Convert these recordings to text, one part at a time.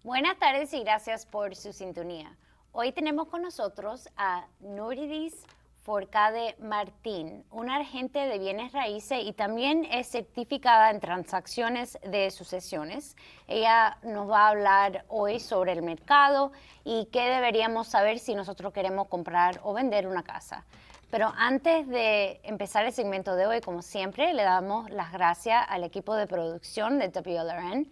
Buenas tardes y gracias por su sintonía. Hoy tenemos con nosotros a Nordis Forcade Martín, una agente de bienes raíces y también es certificada en transacciones de sucesiones. Ella nos va a hablar hoy sobre el mercado y qué deberíamos saber si nosotros queremos comprar o vender una casa. Pero antes de empezar el segmento de hoy, como siempre, le damos las gracias al equipo de producción de WLRN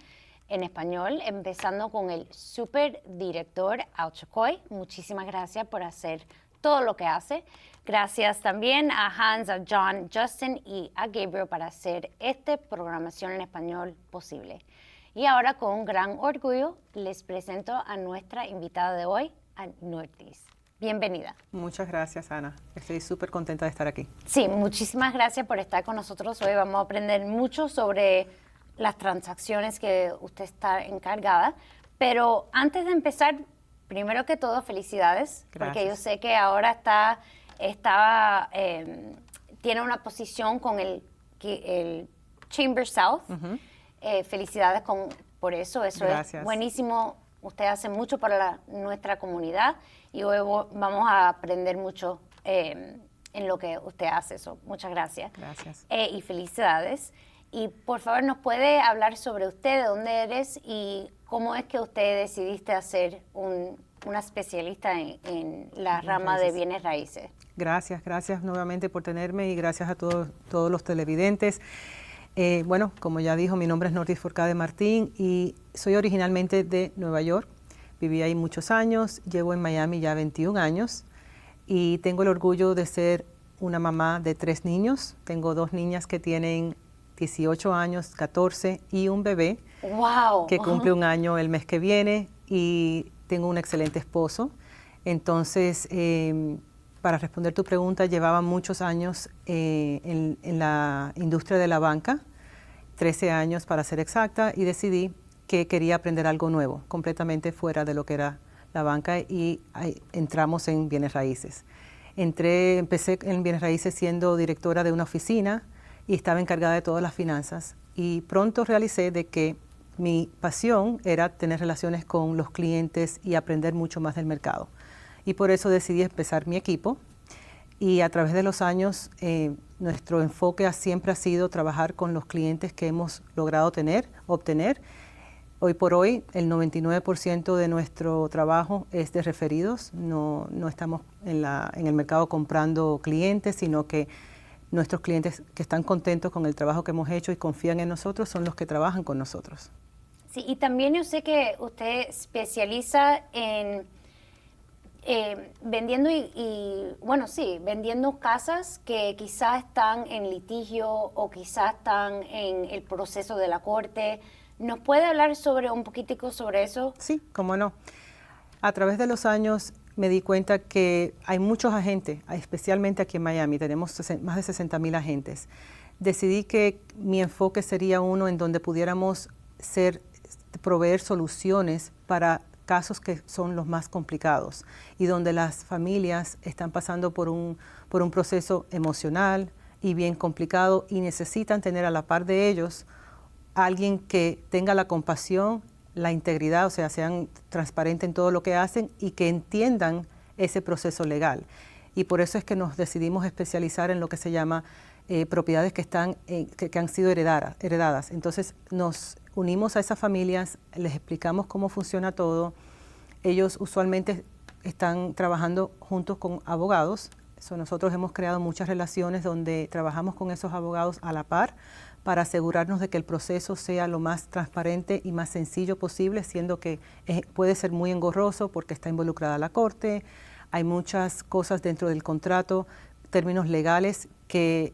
en español, empezando con el superdirector Al Chacoy. Muchísimas gracias por hacer todo lo que hace. Gracias también a Hans, a John, Justin y a Gabriel para hacer esta programación en español posible. Y ahora, con gran orgullo, les presento a nuestra invitada de hoy, a Nordis. Bienvenida. Muchas gracias, Ana. Estoy súper contenta de estar aquí. Sí, muchísimas gracias por estar con nosotros hoy. Vamos a aprender mucho sobre las transacciones que usted está encargada. Pero antes de empezar, primero que todo, felicidades. Gracias. Porque yo sé que ahora tiene una posición con el Chamber South. Felicidades por eso. Eso Gracias. Es buenísimo. Usted hace mucho para nuestra comunidad y hoy vamos a aprender mucho en lo que usted hace. Eso, muchas gracias. Gracias. Y felicidades. Y por favor, ¿nos puede hablar sobre usted, de dónde eres y cómo es que usted decidiste ser una especialista en la rama de bienes raíces? Gracias nuevamente por tenerme y gracias a todos los televidentes. Bueno, como ya dijo, mi nombre es Nordis Forcade Martín y soy originalmente de Nueva York. Viví ahí muchos años, llevo en Miami ya 21 años y tengo el orgullo de ser una mamá de 3 niños. Tengo 2 niñas que tienen 18 años, 14 y un bebé que cumple un año el mes que viene y tengo un excelente esposo. Entonces, para responder tu pregunta, llevaba muchos años en la industria de la banca, 13 años para ser exacta, y decidí que quería aprender algo nuevo, completamente fuera de lo que era la banca, y entramos en bienes raíces. Empecé en bienes raíces siendo directora de una oficina y estaba encargada de todas las finanzas, y pronto realicé de que mi pasión era tener relaciones con los clientes y aprender mucho más del mercado. Y por eso decidí empezar mi equipo y a través de los años nuestro enfoque siempre ha sido trabajar con los clientes que hemos logrado obtener. Hoy por hoy el 99% de nuestro trabajo es de referidos, no estamos en el mercado comprando clientes, sino que nuestros clientes que están contentos con el trabajo que hemos hecho y confían en nosotros son los que trabajan con nosotros. Sí, y también yo sé que usted especializa en vendiendo vendiendo casas que quizás están en litigio o quizás están en el proceso de la corte. ¿Nos puede hablar un poquitico sobre eso? Sí, cómo no. A través de los años me di cuenta que hay muchos agentes, especialmente aquí en Miami, tenemos más de 60,000 agentes. Decidí que mi enfoque sería uno en donde pudiéramos proveer soluciones para casos que son los más complicados y donde las familias están pasando por un proceso emocional y bien complicado y necesitan tener a la par de ellos alguien que tenga la compasión, la integridad, o sea, sean transparentes en todo lo que hacen y que entiendan ese proceso legal. Y por eso es que nos decidimos especializar en lo que se llama propiedades que han sido heredadas. Entonces nos unimos a esas familias, les explicamos cómo funciona todo. Ellos usualmente están trabajando juntos con abogados. Nosotros hemos creado muchas relaciones donde trabajamos con esos abogados a la par para asegurarnos de que el proceso sea lo más transparente y más sencillo posible, siendo que puede ser muy engorroso porque está involucrada la corte, hay muchas cosas dentro del contrato, términos legales que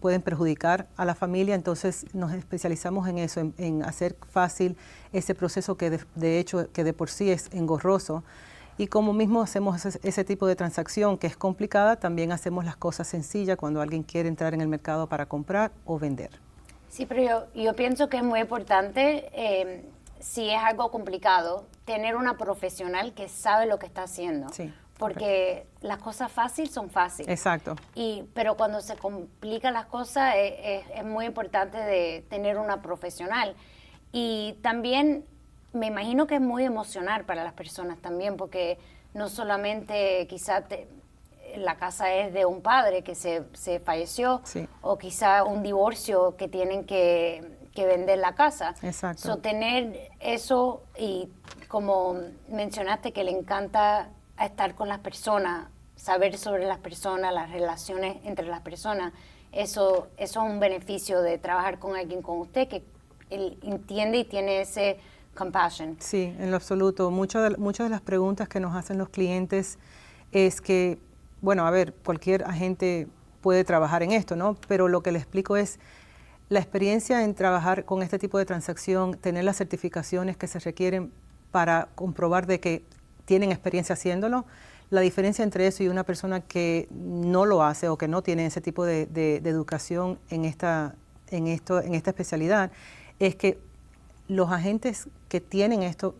pueden perjudicar a la familia, entonces nos especializamos en eso, en hacer fácil ese proceso que de por sí es engorroso. Y como mismo hacemos ese tipo de transacción que es complicada, también hacemos las cosas sencillas cuando alguien quiere entrar en el mercado para comprar o vender. Sí, pero yo pienso que es muy importante, si es algo complicado, tener una profesional que sabe lo que está haciendo. Sí. Porque las cosas fáciles son fáciles. Exacto. Pero cuando se complican las cosas es muy importante de tener una profesional. Y también me imagino que es muy emocional para las personas también, porque no solamente quizá la casa es de un padre que se falleció, Sí. o quizá un divorcio que tienen que vender la casa. Exacto. So, tener eso, y como mencionaste que le encanta estar con las personas, saber sobre las personas, las relaciones entre las personas, eso es un beneficio de trabajar con alguien como usted, que él entiende y tiene ese compassion. Sí, en lo absoluto. Muchas de las preguntas que nos hacen los clientes es que, bueno, a ver, cualquier agente puede trabajar en esto, ¿no? Pero lo que le explico es la experiencia en trabajar con este tipo de transacción, tener las certificaciones que se requieren para comprobar de que tienen experiencia haciéndolo. La diferencia entre eso y una persona que no lo hace o que no tiene ese tipo de educación en esta especialidad es que los agentes que tienen esto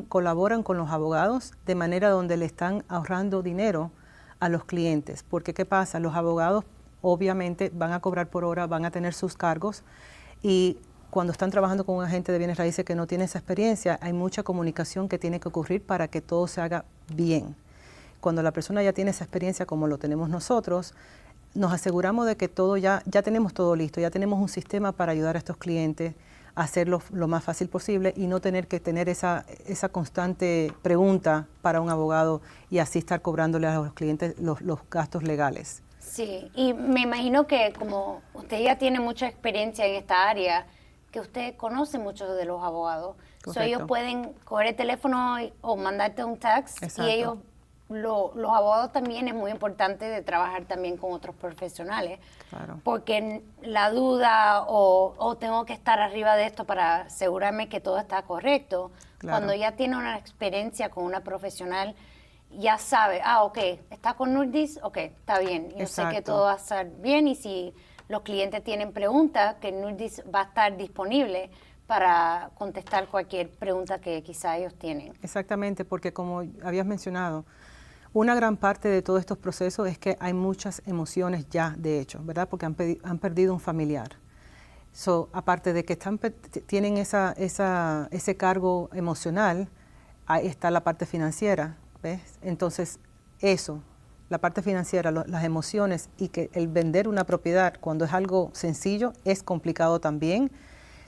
colaboran con los abogados de manera donde le están ahorrando dinero a los clientes. Porque ¿qué pasa? Los abogados obviamente van a cobrar por hora, van a tener sus cargos, y cuando están trabajando con un agente de bienes raíces que no tiene esa experiencia, hay mucha comunicación que tiene que ocurrir para que todo se haga bien. Cuando la persona ya tiene esa experiencia como lo tenemos nosotros, nos aseguramos de que ya tenemos todo listo, ya tenemos un sistema para ayudar a estos clientes a hacerlo lo más fácil posible y no tener que tener esa constante pregunta para un abogado y así estar cobrándole a los clientes los gastos legales. Sí, y me imagino que como usted ya tiene mucha experiencia en esta área, que usted conoce muchos de los abogados. So, ellos pueden coger el teléfono o mandarte un text. Exacto. Y ellos, los abogados también es muy importante de trabajar también con otros profesionales. Claro. Porque la duda o tengo que estar arriba de esto para asegurarme que todo está correcto. Claro. Cuando ya tiene una experiencia con una profesional, ya sabe, ok, está con Nurdis, ok, está bien. Yo Exacto. sé que todo va a estar bien, y si los clientes tienen preguntas, que Nurdis va a estar disponible para contestar cualquier pregunta que quizá ellos tienen. Exactamente, porque como habías mencionado, una gran parte de todos estos procesos es que hay muchas emociones ya, de hecho, ¿verdad? Porque han perdido un familiar. So, aparte de que tienen ese cargo emocional, ahí está la parte financiera, ¿ves? Entonces, la parte financiera, las emociones, y que el vender una propiedad cuando es algo sencillo es complicado también.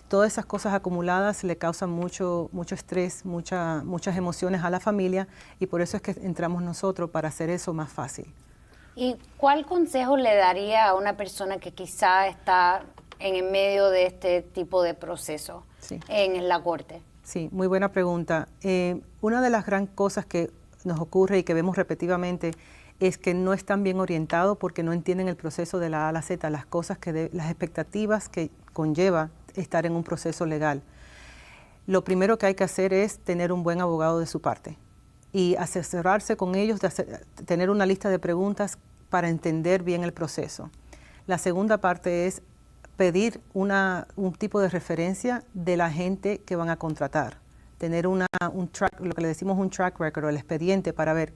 Todas esas cosas acumuladas le causan mucho estrés, muchas emociones a la familia, y por eso es que entramos nosotros para hacer eso más fácil. ¿Y cuál consejo le daría a una persona que quizá está en el medio de este tipo de proceso en la corte? Sí, muy buena pregunta. Una de las gran cosas que nos ocurre y que vemos repetidamente es que no están bien orientados porque no entienden el proceso de la A a la Z, las expectativas que conlleva estar en un proceso legal. Lo primero que hay que hacer es tener un buen abogado de su parte y asesorarse con ellos, tener una lista de preguntas para entender bien el proceso. La segunda parte es pedir un tipo de referencia de la gente que van a contratar. Tener lo que le decimos un track record, o el expediente, para ver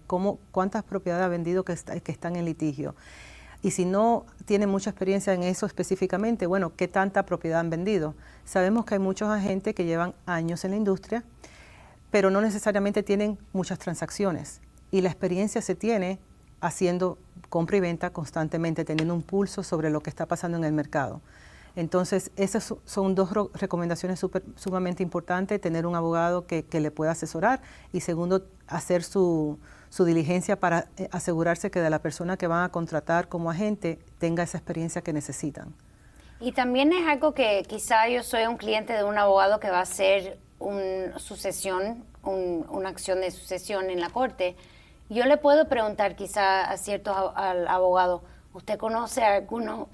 cuántas propiedades ha vendido que están en litigio. Y si no tiene mucha experiencia en eso específicamente, bueno, ¿qué tanta propiedad han vendido? Sabemos que hay muchos agentes que llevan años en la industria, pero no necesariamente tienen muchas transacciones. Y la experiencia se tiene haciendo compra y venta constantemente, teniendo un pulso sobre lo que está pasando en el mercado. Entonces, esas son dos recomendaciones sumamente importantes: tener un abogado que le pueda asesorar, y segundo, hacer su diligencia para asegurarse que de la persona que van a contratar como agente tenga esa experiencia que necesitan. Y también es algo que quizá yo soy un cliente de un abogado que va a hacer una acción de sucesión en la corte. Yo le puedo preguntar quizá a ciertos al abogado, ¿usted conoce a alguno,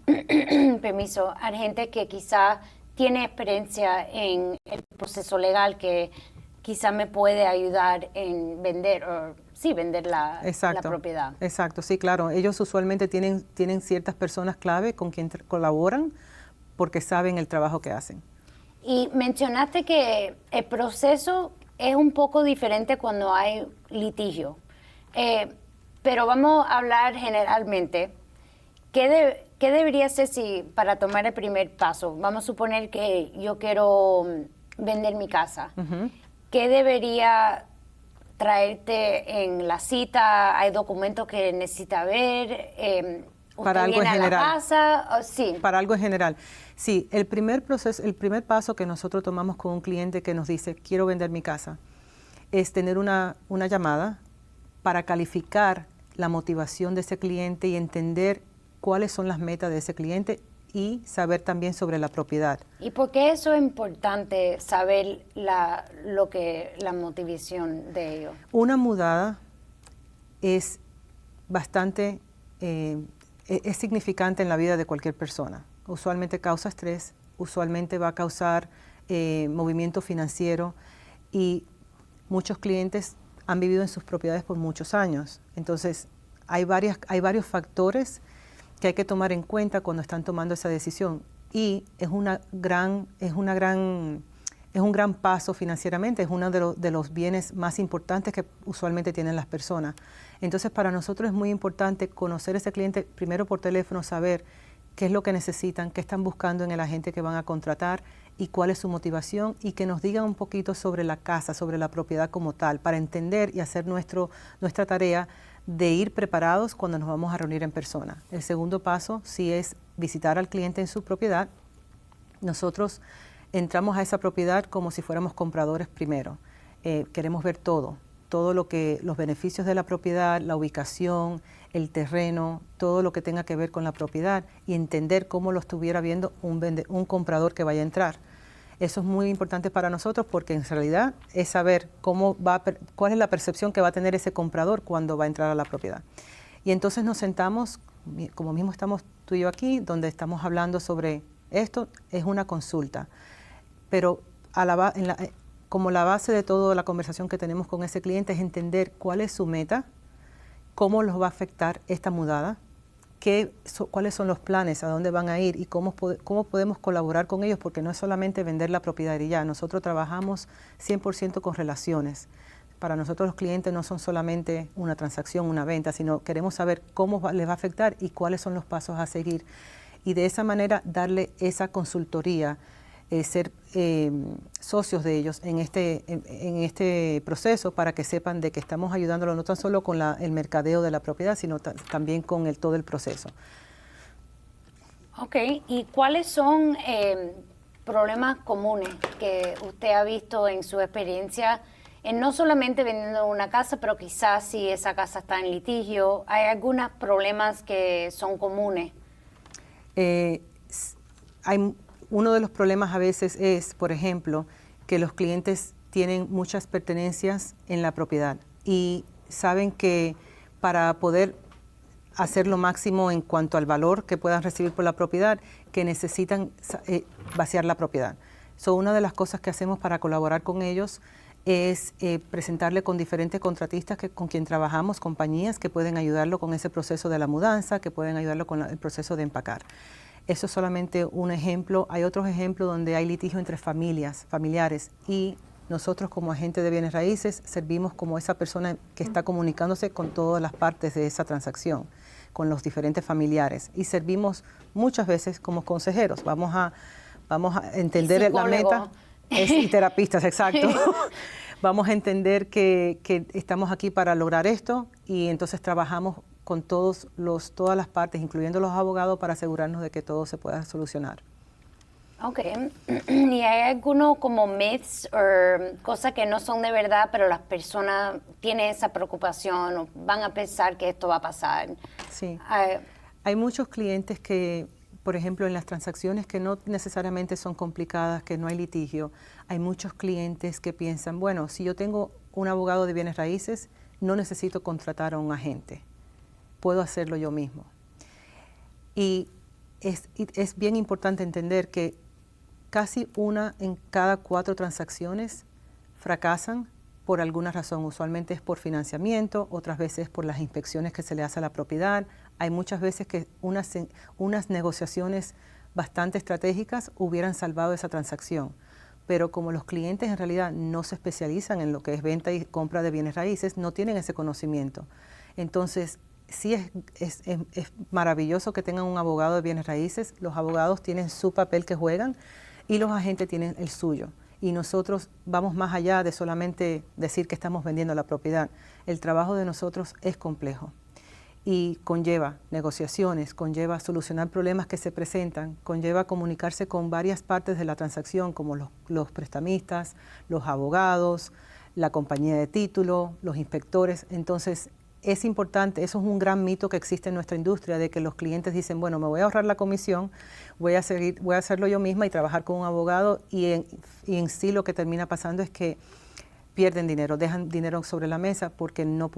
agente que quizá tiene experiencia en el proceso legal que quizá me puede ayudar en vender la propiedad? Exacto, sí, claro. Ellos usualmente tienen ciertas personas clave con quien colaboran porque saben el trabajo que hacen. Y mencionaste que el proceso es un poco diferente cuando hay litigio, pero vamos a hablar generalmente. ¿Qué debería ser para tomar el primer paso? Vamos a suponer que yo quiero vender mi casa. ¿qué debería traerte en la cita? ¿Hay documentos que necesita ver? Para algo en viene general. a la casa? Sí. Para algo en general. Sí, el primer paso que nosotros tomamos con un cliente que nos dice, quiero vender mi casa, es tener una llamada para calificar la motivación de ese cliente y entender cuáles son las metas de ese cliente y saber también sobre la propiedad. ¿Y por qué eso es importante, saber la motivación de ellos? Una mudada es bastante, es significante en la vida de cualquier persona. Usualmente causa estrés, usualmente va a causar movimiento financiero y muchos clientes han vivido en sus propiedades por muchos años. Entonces, hay varios factores que hay que tomar en cuenta cuando están tomando esa decisión y es un gran paso financieramente, es uno de los bienes más importantes que usualmente tienen las personas. Entonces, para nosotros es muy importante conocer a ese cliente primero por teléfono, saber qué es lo que necesitan, qué están buscando en el agente que van a contratar y cuál es su motivación y que nos digan un poquito sobre la casa, sobre la propiedad como tal, para entender y hacer nuestra tarea de ir preparados cuando nos vamos a reunir en persona. El segundo paso sí es visitar al cliente en su propiedad. Nosotros entramos a esa propiedad como si fuéramos compradores primero. Queremos ver todo los beneficios de la propiedad, la ubicación, el terreno, todo lo que tenga que ver con la propiedad y entender cómo lo estuviera viendo un comprador que vaya a entrar. Eso es muy importante para nosotros porque en realidad es saber cuál es la percepción que va a tener ese comprador cuando va a entrar a la propiedad. Y entonces nos sentamos, como mismo estamos tú y yo aquí, donde estamos hablando sobre esto, es una consulta. Pero como la base de toda la conversación que tenemos con ese cliente es entender cuál es su meta, cómo los va a afectar esta mudada, cuáles son los planes, a dónde van a ir y cómo podemos colaborar con ellos, porque no es solamente vender la propiedad y ya, nosotros trabajamos 100% con relaciones. Para nosotros los clientes no son solamente una transacción, una venta, sino queremos saber cómo les va a afectar y cuáles son los pasos a seguir. Y de esa manera darle esa consultoría, ser socios de ellos en este proceso para que sepan de que estamos ayudándolo no tan solo con el mercadeo de la propiedad, sino también con todo el proceso. Ok, ¿y cuáles son problemas comunes que usted ha visto en su experiencia en no solamente vendiendo una casa, pero quizás si esa casa está en litigio? ¿Hay algunos problemas que son comunes? Uno de los problemas a veces es, por ejemplo, que los clientes tienen muchas pertenencias en la propiedad y saben que para poder hacer lo máximo en cuanto al valor que puedan recibir por la propiedad, que necesitan vaciar la propiedad. Una de las cosas que hacemos para colaborar con ellos es presentarle con diferentes contratistas con quien trabajamos, compañías que pueden ayudarlo con ese proceso de la mudanza, que pueden ayudarlo con el proceso de empacar. Eso es solamente un ejemplo. Hay otros ejemplos donde hay litigio entre familiares y nosotros como agentes de bienes raíces servimos como esa persona que está comunicándose con todas las partes de esa transacción, con los diferentes familiares y servimos muchas veces como consejeros. Vamos a entender la meta. Y terapistas, exacto. Vamos a entender que estamos aquí para lograr esto y entonces trabajamos con todas las partes, incluyendo los abogados, para asegurarnos de que todo se pueda solucionar. Ok. ¿Y hay algunos como myths o cosas que no son de verdad, pero las personas tienen esa preocupación o van a pensar que esto va a pasar? Sí. Hay muchos clientes que, por ejemplo, en las transacciones que no necesariamente son complicadas, que no hay litigio, hay muchos clientes que piensan, bueno, si yo tengo un abogado de bienes raíces, no necesito contratar a un agente. Puedo hacerlo yo mismo. Y es bien importante entender que casi una en cada 4 transacciones fracasan por alguna razón. Usualmente es por financiamiento, otras veces por las inspecciones que se le hace a la propiedad. Hay muchas veces que unas negociaciones bastante estratégicas hubieran salvado esa transacción. Pero como los clientes en realidad no se especializan en lo que es venta y compra de bienes raíces, no tienen ese conocimiento. Entonces, sí es maravilloso que tengan un abogado de bienes raíces. Los abogados tienen su papel que juegan y los agentes tienen el suyo. y nosotros vamos más allá de solamente decir que estamos vendiendo la propiedad. El trabajo de nosotros es complejo y conlleva negociaciones, conlleva solucionar problemas que se presentan, conlleva comunicarse con varias partes de la transacción, como los prestamistas, los abogados, la compañía de título, los inspectores. Entonces, es importante, eso es un gran mito que existe en nuestra industria, de que los clientes dicen, bueno, me voy a ahorrar la comisión, voy a hacerlo yo misma y trabajar con un abogado, y en sí lo que termina pasando es que pierden dinero, dejan dinero sobre la mesa porque no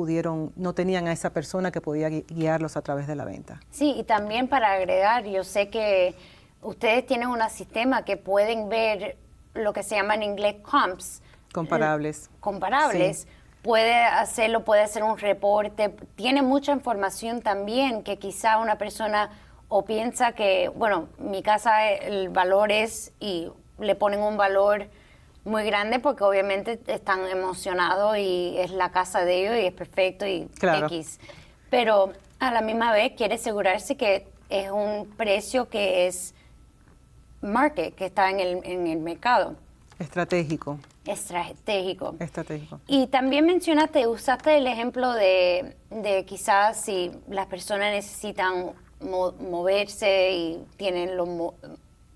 tenían a esa persona que podía guiarlos a través de la venta. Sí, y también para agregar, yo sé que ustedes tienen un sistema que pueden ver lo que se llama en inglés comps. Comparables. Comparables. Sí. Puede hacer un reporte, tiene mucha información también que quizá una persona o piensa que, bueno, mi casa el valor es, y le ponen un valor muy grande porque obviamente están emocionados y es la casa de ellos y es perfecto y claro. X. Pero a la misma vez quiere asegurarse que es un precio que es market, que está en el mercado. Estratégico. Y también usaste el ejemplo de quizás si las personas necesitan moverse y tienen los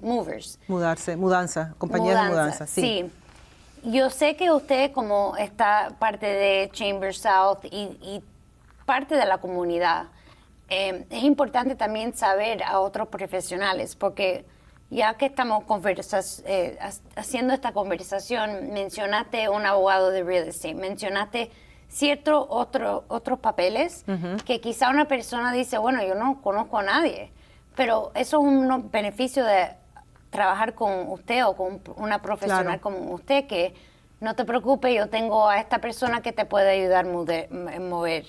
movers. Compañías de mudanza, sí. Sí. Yo sé que usted, como está parte de Chamber South y parte de la comunidad, es importante también saber a otros profesionales, porque ya que estamos haciendo esta conversación, mencionaste un abogado de real estate, mencionaste ciertos otros papeles que quizá una persona dice, bueno, yo no conozco a nadie, pero eso es un beneficio de trabajar con usted o con una profesional como usted, que no te preocupes, yo tengo a esta persona que te puede ayudar a mover.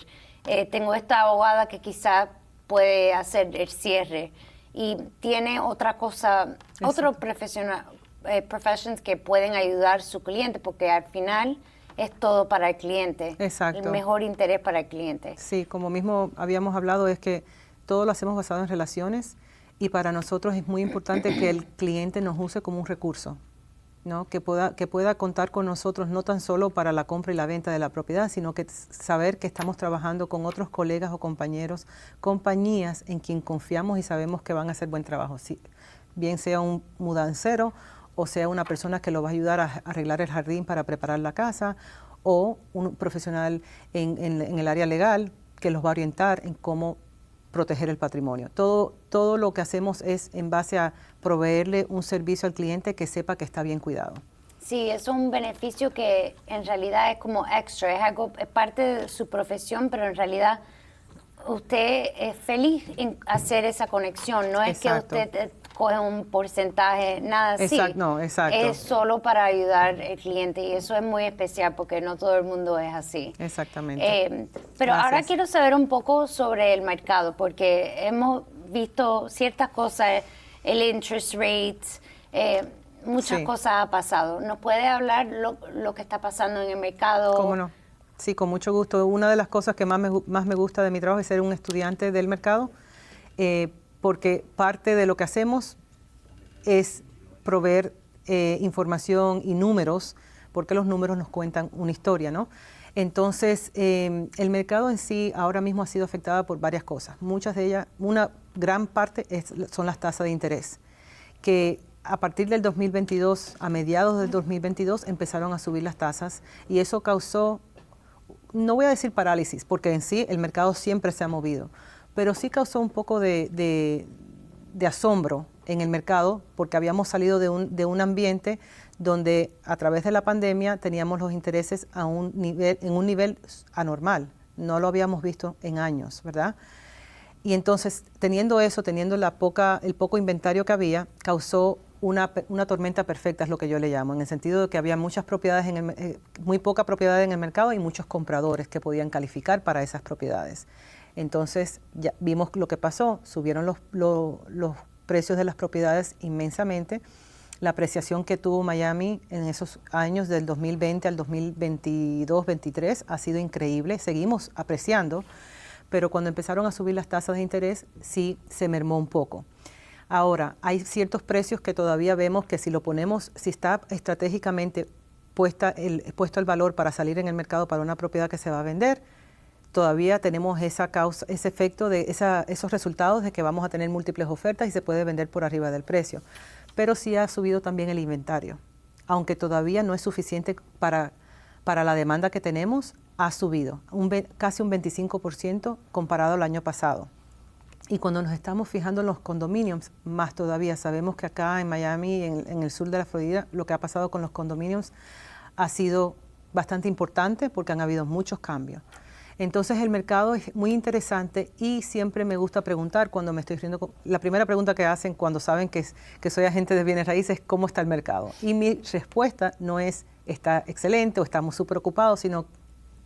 Tengo esta abogada que quizá puede hacer el cierre. Y tiene otra cosa, otros professions que pueden ayudar a su cliente, porque al final es todo para el cliente. Exacto. El mejor interés para el cliente. Sí, como mismo habíamos hablado, es que todo lo hacemos basado en relaciones, y para nosotros es muy importante que el cliente nos use como un recurso, ¿no? Que pueda contar con nosotros no tan solo para la compra y la venta de la propiedad, sino que saber que estamos trabajando con otros colegas o compañeros, compañías en quien confiamos y sabemos que van a hacer buen trabajo, bien sea un mudancero o sea una persona que lo va a ayudar a arreglar el jardín para preparar la casa, o un profesional en el área legal que los va a orientar en cómo proteger el patrimonio. Todo lo que hacemos es en base a proveerle un servicio al cliente que sepa que está bien cuidado. Sí, es un beneficio que en realidad es como extra, es parte de su profesión, pero en realidad usted es feliz en hacer esa conexión, no es Exacto. que usted coge un porcentaje, nada así. No, exacto. Es solo para ayudar al cliente, y eso es muy especial porque no todo el mundo es así. Exactamente. Pero Gracias. ahora quiero saber un poco sobre el mercado, porque hemos visto ciertas cosas, el interest rate, muchas cosas ha pasado. ¿Nos puede hablar lo que está pasando en el mercado? ¿Cómo no? Sí, con mucho gusto. Una de las cosas que más me gusta de mi trabajo es ser un estudiante del mercado, porque parte de lo que hacemos es proveer información y números, porque los números nos cuentan una historia, ¿no? Entonces, el mercado en sí ahora mismo ha sido afectado por varias cosas. Muchas de ellas, una gran parte son las tasas de interés, que a partir del 2022, a mediados del 2022, empezaron a subir las tasas, y eso causó, no voy a decir parálisis, porque en sí el mercado siempre se ha movido, pero sí causó un poco de asombro en el mercado, porque habíamos salido de un ambiente donde a través de la pandemia teníamos los intereses en un nivel anormal. No lo habíamos visto en años, ¿verdad? Y entonces, teniendo el poco inventario que había, causó una tormenta perfecta, es lo que yo le llamo, en el sentido de que había muchas propiedades, muy poca propiedad en el mercado y muchos compradores que podían calificar para esas propiedades. Entonces, ya vimos lo que pasó, subieron los precios de las propiedades inmensamente. La apreciación que tuvo Miami en esos años del 2020 al 2022-23 ha sido increíble, seguimos apreciando, pero cuando empezaron a subir las tasas de interés, sí se mermó un poco. Ahora, hay ciertos precios que todavía vemos que si lo ponemos, si está estratégicamente puesto el valor para salir en el mercado para una propiedad que se va a vender, todavía tenemos ese efecto de esos resultados de que vamos a tener múltiples ofertas y se puede vender por arriba del precio. Pero sí ha subido también el inventario. Aunque todavía no es suficiente para la demanda que tenemos, ha subido casi un 25% comparado al año pasado. Y cuando nos estamos fijando en los condominios, más todavía. Sabemos que acá en Miami, en el sur de la Florida, lo que ha pasado con los condominios ha sido bastante importante porque han habido muchos cambios. Entonces el mercado es muy interesante y siempre me gusta preguntar cuando me estoy riendo. La primera pregunta que hacen cuando saben que soy agente de bienes raíces es ¿cómo está el mercado? Y mi respuesta no es está excelente o estamos súper ocupados, sino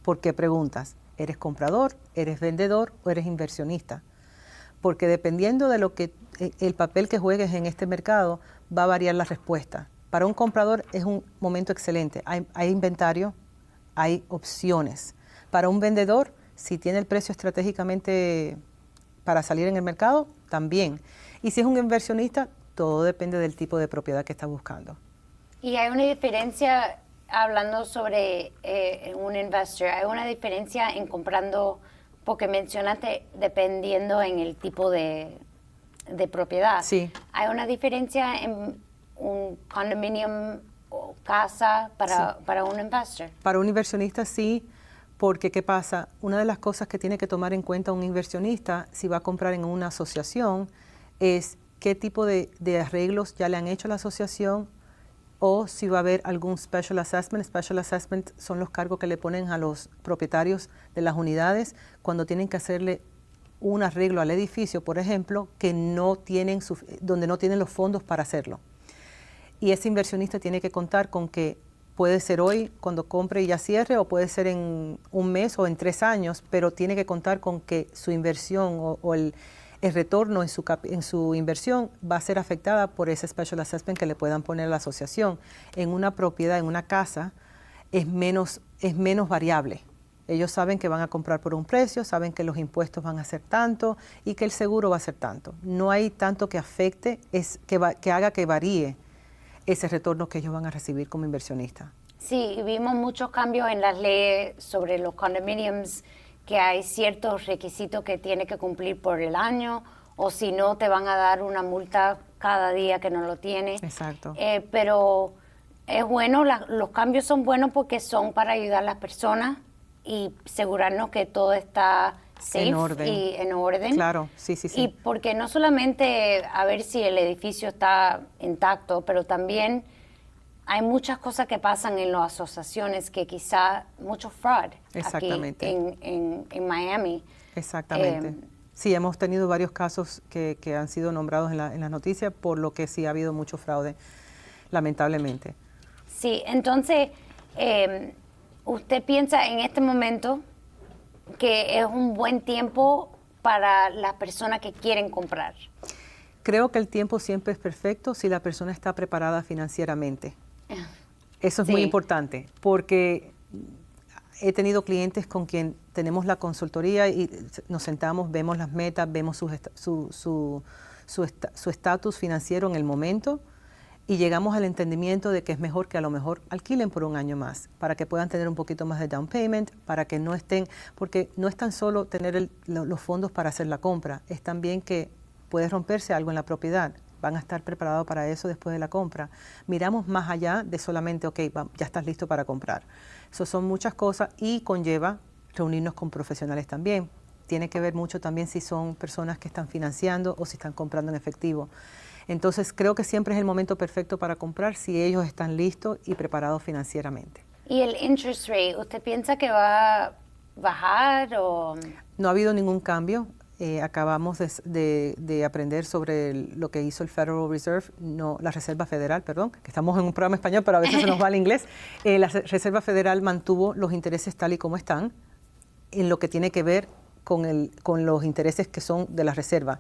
¿por qué preguntas? ¿Eres comprador, eres vendedor o eres inversionista? Porque dependiendo de el papel que juegues en este mercado, va a variar la respuesta. Para un comprador es un momento excelente. Hay inventario, hay opciones. Para un vendedor, si tiene el precio estratégicamente para salir en el mercado, también. Y si es un inversionista, todo depende del tipo de propiedad que está buscando. Y hay una diferencia, hablando sobre un investor, hay una diferencia en comprando, porque mencionaste dependiendo en el tipo de propiedad. Sí. ¿Hay una diferencia en un condominio o casa para un investor? Para un inversionista sí, porque ¿qué pasa? Una de las cosas que tiene que tomar en cuenta un inversionista si va a comprar en una asociación es qué tipo de arreglos ya le han hecho a la asociación o si va a haber algún special assessment. Special assessment son los cargos que le ponen a los propietarios de las unidades cuando tienen que hacerle un arreglo al edificio, por ejemplo, donde no tienen los fondos para hacerlo. Y ese inversionista tiene que contar con que puede ser hoy cuando compre y ya cierre, o puede ser en un mes o en 3 años, pero tiene que contar con que su inversión o el retorno en su inversión va a ser afectada por ese special assessment que le puedan poner a la asociación. En una propiedad, en una casa, es menos variable. Ellos saben que van a comprar por un precio, saben que los impuestos van a ser tanto y que el seguro va a ser tanto. No hay tanto que afecte, que haga que varíe ese retorno que ellos van a recibir como inversionistas. Sí, vimos muchos cambios en las leyes sobre los condominiums, que hay ciertos requisitos que tiene que cumplir por el año, o si no te van a dar una multa cada día que no lo tiene. Exacto. Pero es bueno, los cambios son buenos porque son para ayudar a las personas y asegurarnos que todo está safe y en orden. Claro, sí. Y porque no solamente a ver si el edificio está intacto, pero también hay muchas cosas que pasan en las asociaciones que quizá mucho fraud aquí en Miami. Exactamente. Sí, hemos tenido varios casos que han sido nombrados en las noticias, por lo que sí ha habido mucho fraude, lamentablemente. Sí, entonces, ¿usted piensa en este momento que es un buen tiempo para las personas que quieren comprar? Creo que el tiempo siempre es perfecto si la persona está preparada financieramente. Eso es muy importante, porque he tenido clientes con quien tenemos la consultoría y nos sentamos, vemos las metas, vemos su estatus financiero en el momento y llegamos al entendimiento de que es mejor que a lo mejor alquilen por un año más para que puedan tener un poquito más de down payment, para que no estén, porque no es tan solo tener los fondos para hacer la compra, es también que puede romperse algo en la propiedad. Van a estar preparados para eso después de la compra. Miramos más allá de solamente, ok, ya estás listo para comprar. Eso son muchas cosas y conlleva reunirnos con profesionales también. Tiene que ver mucho también si son personas que están financiando o si están comprando en efectivo. Entonces, creo que siempre es el momento perfecto para comprar si ellos están listos y preparados financieramente. ¿Y el interest rate, usted piensa que va a bajar o...? No ha habido ningún cambio. Acabamos de aprender sobre lo que hizo el Federal Reserve, la Reserva Federal, perdón, que estamos en un programa español, pero a veces se nos va el inglés. La Reserva Federal mantuvo los intereses tal y como están en lo que tiene que ver con los intereses que son de la Reserva.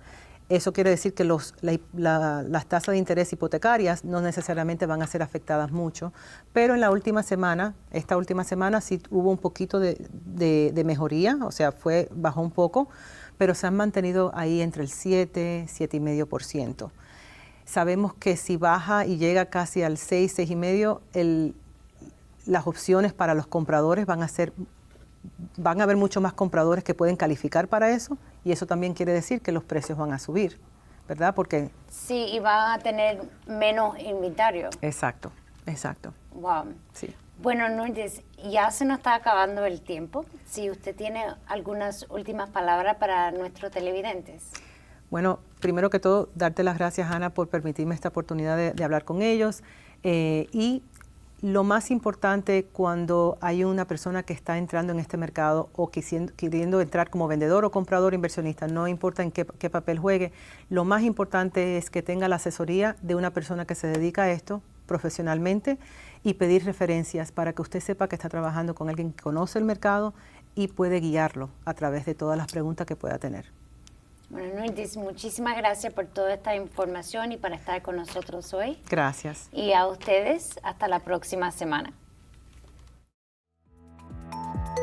Eso quiere decir que las tasas de interés hipotecarias no necesariamente van a ser afectadas mucho, pero en esta última semana sí hubo un poquito de mejoría, o sea, bajó un poco, pero se han mantenido ahí entre el 7, 7,5%. Sabemos que si baja y llega casi al 6, 6,5, las opciones para los compradores van a haber mucho más compradores que pueden calificar para eso, y eso también quiere decir que los precios van a subir, ¿verdad? Porque sí, y van a tener menos inventario. Exacto. Wow. Sí. Bueno, Lourdes, ya se nos está acabando el tiempo. Si usted tiene algunas últimas palabras para nuestros televidentes. Bueno, primero que todo, darte las gracias, Ana, por permitirme esta oportunidad de hablar con ellos. Y lo más importante cuando hay una persona que está entrando en este mercado o queriendo entrar como vendedor o comprador inversionista, no importa en qué papel juegue, lo más importante es que tenga la asesoría de una persona que se dedica a esto profesionalmente y pedir referencias para que usted sepa que está trabajando con alguien que conoce el mercado y puede guiarlo a través de todas las preguntas que pueda tener. Bueno, Lourdes, muchísimas gracias por toda esta información y por estar con nosotros hoy. Gracias. Y a ustedes, hasta la próxima semana.